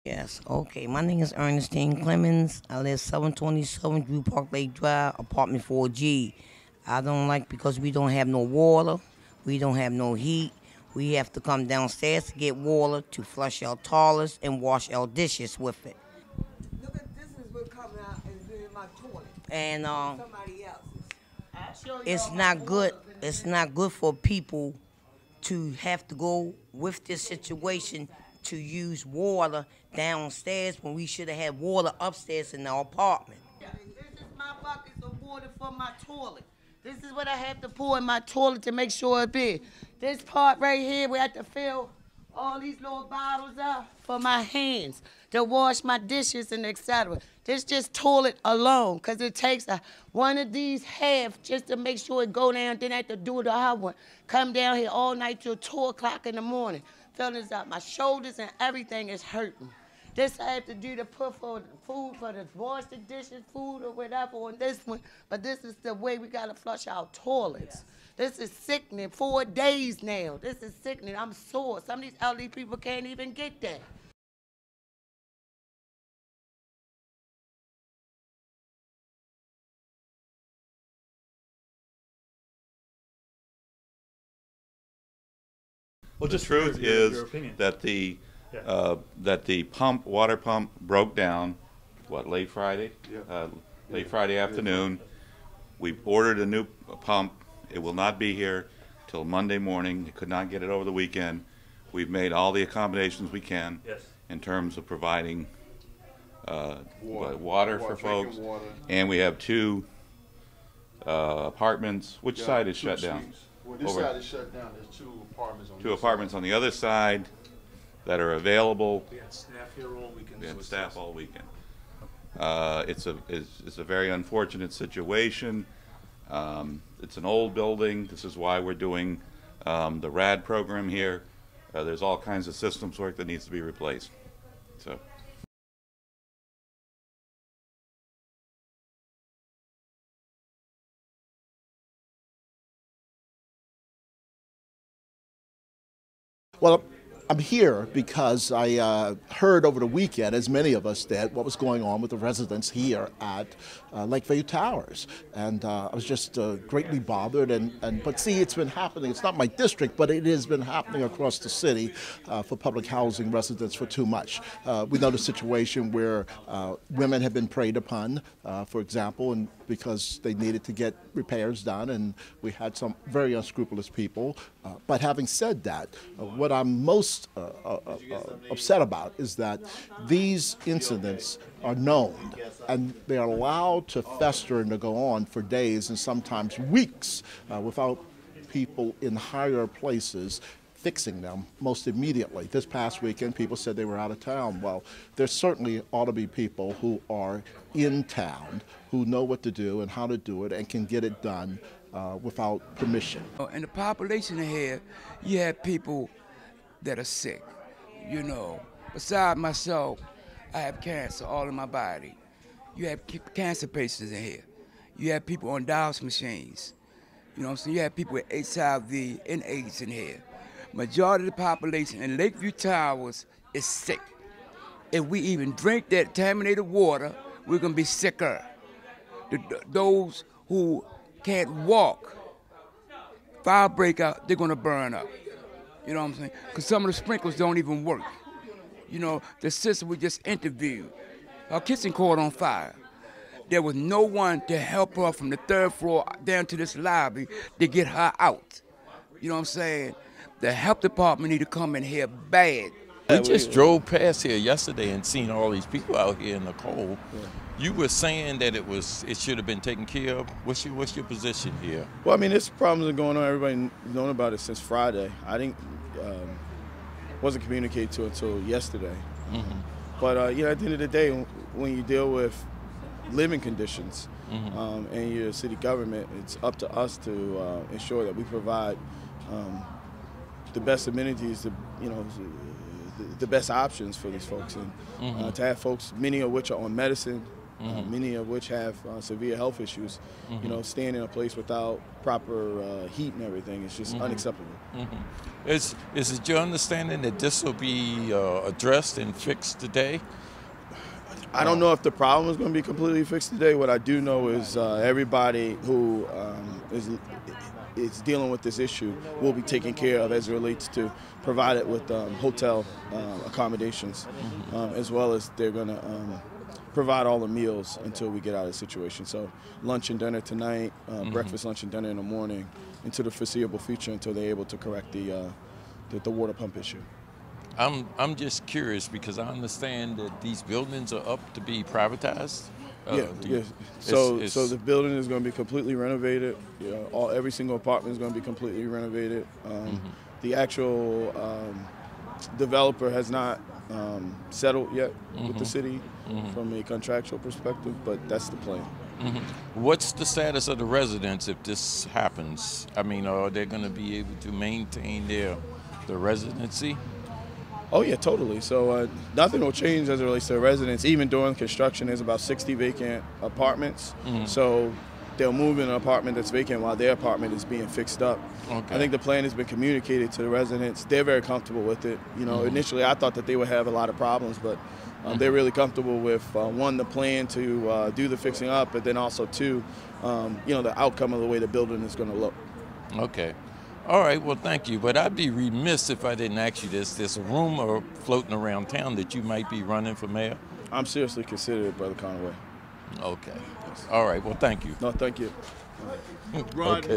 Yes, okay. My name is Ernestine Clemens. I live 727 Drew Park Lake Drive, apartment 4G. I don't like because we don't have no water, we don't have no heat. We have to come downstairs to get water to flush our toilets and wash our dishes with it. Look at this is what coming out and in my toilet. And somebody else's. It's not good. It's not good for people to have to go with this situation to use water downstairs when we should have had water upstairs in our apartment. This is my buckets of water for my toilet. This is what I have to pour in my toilet to make sure it's big. This part right here, we have to fill all these little bottles up for my hands to wash my dishes and etc. This just toilet alone, because it takes one of these half just to make sure it go down, then I have to do the other one. Come down here all night till 2 o'clock in the morning. Filling this up. My shoulders and everything is hurting. This I have to do to put for food, for the wash the dishes, food or whatever on this one. But this is the way we gotta flush our toilets. This is sickening. 4 days now. This is sickening. I'm sore. Some of these elderly people can't even get that. Well, the truth is that the water pump broke down. What, late Friday? Yeah. Late Friday afternoon. We ordered a new pump. It will not be here till Monday morning. They could not get it over the weekend. We've made all the accommodations we can in terms of providing water for folks. Water. And we have 2 apartments. Which side is shut down? Well, this side is shut down. There's 2 apartments on 2 apartments on the other side that are available. We had staff here all weekend. We had staff all weekend. It's a very unfortunate situation. It's an old building. This is why we're doing the RAD program here. There's all kinds of systems work that needs to be replaced. So. Well, I'm here because I heard over the weekend, as many of us did, what was going on with the residents here at Lakeview Towers. And I was just greatly bothered. But see, it's been happening. It's not my district, but it has been happening across the city for public housing residents for too much. We know the situation where women have been preyed upon, for example, and because they needed to get repairs done, and we had some very unscrupulous people. But having said that, what I'm most upset about is that these incidents are known and they are allowed to fester and to go on for days and sometimes weeks without people in higher places fixing them most immediately. This past weekend, people said they were out of town. Well, there certainly ought to be people who are in town who know what to do and how to do it and can get it done without permission. In the population here, you have people that are sick, you know. Besides myself, I have cancer all in my body. You have cancer patients in here. You have people on dialysis machines. You know what I'm saying? You have people with HIV and AIDS in here. Majority of the population in Lakeview Towers is sick. If we even drink that contaminated water, we're gonna be sicker. Those who can't walk, fire break out, they're gonna burn up. You know what I'm saying? Because some of the sprinklers don't even work. You know, the sister we just interviewed, her kitchen caught on fire. There was no one to help her from the 3rd floor down to this lobby to get her out. You know what I'm saying? The health department need to come in here bad. We just drove past here yesterday and seen all these people out here in the cold. You were saying that it should have been taken care of. What's your position here? Well, I mean, this problem's been going on. Everybody known about it since Friday. I didn't wasn't communicated to until yesterday. Mm-hmm. But you know, at the end of the day, when you deal with living conditions and you're a city government, it's up to us to ensure that we provide the best amenities, the best options for these folks, and to have folks, many of which are on medicine, many of which have severe health issues. You know, staying in a place without proper heat and everything is just unacceptable. Is it your understanding that this will be addressed and fixed today? I don't know if the problem is going to be completely fixed today. What I do know is everybody who is dealing with this issue will be taken care of as it relates to provided with hotel accommodations, as well as they're going to provide all the meals until we get out of the situation. So lunch and dinner tonight, breakfast, lunch, and dinner in the morning, into the foreseeable future until they're able to correct the water pump issue. I'm just curious because I understand that these buildings are up to be privatized. Yeah. So the building is going to be completely renovated. Every single apartment is going to be completely renovated. The actual developer has not settled yet with the city from a contractual perspective, but that's the plan. What's the status of the residents if this happens? I mean, are they going to be able to maintain their residency? Oh yeah, totally. So nothing will change as it relates to the residents. Even during construction, there's about 60 vacant apartments. So they'll move in an apartment that's vacant while their apartment is being fixed up. Okay. I think the plan has been communicated to the residents. They're very comfortable with it. You know, initially I thought that they would have a lot of problems, but they're really comfortable with one, the plan to do the fixing up, but then also two, you know, the outcome of the way the building is going to look. Okay. All right, well, thank you. But I'd be remiss if I didn't ask you this. There's a rumor floating around town that you might be running for mayor. I'm seriously considered, Brother Conway. Okay. All right, well, thank you. No, thank you. Okay.